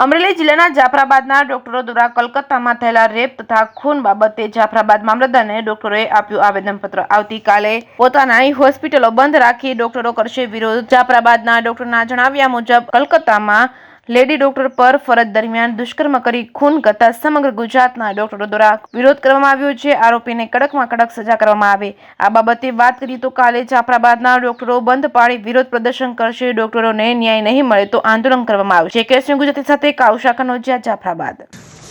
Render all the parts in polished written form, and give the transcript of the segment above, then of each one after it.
અમરેલી જિલ્લાના જાફરાબાદના ડોક્ટરો દ્વારા કલકત્તામાં થયેલા રેપ તથા ખૂન બાબતે જાફરાબાદ મામલતદારને ડોક્ટરોએ આપ્યું આવેદનપત્ર। આવતીકાલે પોતાની હોસ્પિટલો બંધ રાખી ડોક્ટરો કરશે વિરોધ। જાફરાબાદના ડોક્ટરના જણાવ્યા મુજબ કલકત્તામાં લેડી ડોક્ટર પર ફરજ દરમિયાન દુષ્કર્મ કરી ખૂન કરતા સમગ્ર ગુજરાતના ડોક્ટરો દ્વારા વિરોધ કરવામાં આવ્યો છે। આરોપીને કડકમાં કડક સજા કરવામાં આવે। આ બાબતે વાત કરીએ તો કાલે જાફરાબાદના ડોક્ટરો બંધ પાડી વિરોધ પ્રદર્શન કરશે। ડોક્ટરોને ન્યાય નહીં મળે તો આંદોલન કરવામાં આવશે। કેસરી ગુજરાતી સાથે કાઉશા કનોજિયા, જાફરાબાદ।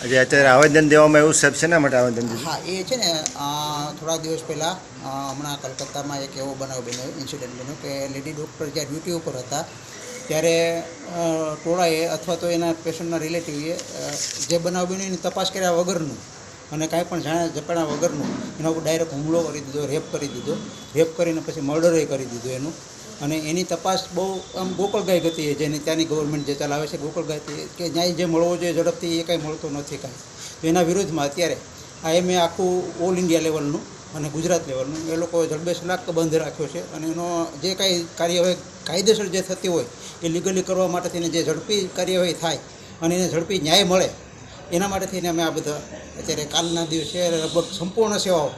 અત્યારે આવેદન દેવામાં એવું સાહેબ શેના માટે આવેદન દીધું? હા, એ છે ને થોડા દિવસ પહેલાં હમણાં કલકત્તામાં એક એવો બનાવ બન્યો, ઇન્સિડન્ટ બન્યો કે લેડી ડૉક્ટર જ્યાં ડ્યુટી ઉપર હતા ત્યારે ટોળાએ અથવા તો એના પેશન્ટના રિલેટિવે જે બનાવ બન્યો એની તપાસ કર્યા વગરનું અને કાંઈ પણ જાણ્યા જપાણા વગરનું એના ઉપર ડાયરેક્ટ હુમલો કરી દીધો, રેપ કરી દીધો। રેપ કરીને પછી મર્ડરે કરી દીધું એનું। અને એની તપાસ બહુ આમ ગોકળગાય ગતિએ જેની ત્યાંની ગવર્મેન્ટ જે ચલાવે છે ગોકળગાય કે ન્યાય જે મળવો જોઈએ ઝડપથી એ કાંઈ મળતો નથી કાંઈ। તો એના વિરોધમાં અત્યારે મેં આખું ઓલ ઇન્ડિયા લેવલનું અને ગુજરાત લેવલનું એ લોકો જડબેસલાક બંધ રાખ્યો છે। અને એનો જે કાંઈ કાર્યવાહી કાયદેસર જે થતી હોય એ લીગલી કરવા માટે થઈને જે ઝડપી કાર્યવાહી થાય અને એને ઝડપી ન્યાય મળે એના માટે થઈને અમે આ બધા અત્યારે કાલના દિવસે લગભગ સંપૂર્ણ સેવાઓ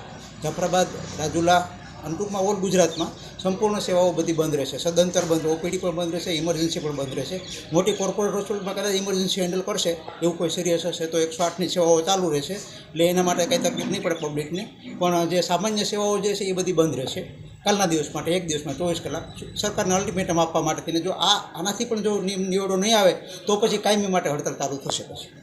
જાફરાબાદ, રાજુલા અને ટૂંકમાં ઓલ ગુજરાતમાં સંપૂર્ણ સેવાઓ બધી બંધ રહેશે। સદંતર બંધ, ઓપીડી પણ બંધ રહેશે, ઇમરજન્સી પણ બંધ રહેશે। મોટી કોર્પોરેટ હોસ્પિટલમાં કદાચ ઇમરજન્સી હેન્ડલ કરશે એવું કોઈ સિરિયસ હશે તો 108ની સેવાઓ ચાલુ રહેશે, એટલે એના માટે કંઈ તકલીફ નહીં પડે પબ્લિકને। પણ જે સામાન્ય સેવાઓ જે છે એ બધી બંધ રહેશે કાલના દિવસ માટે, એક દિવસમાં 24 કલાક સરકારને અલ્ટિમેટમ આપવા માટે થઈને જો આનાથી પણ જો નિવડો નહીં આવે તો પછી કાયમી માટે હડતાલ ચાલુ થશે પછી।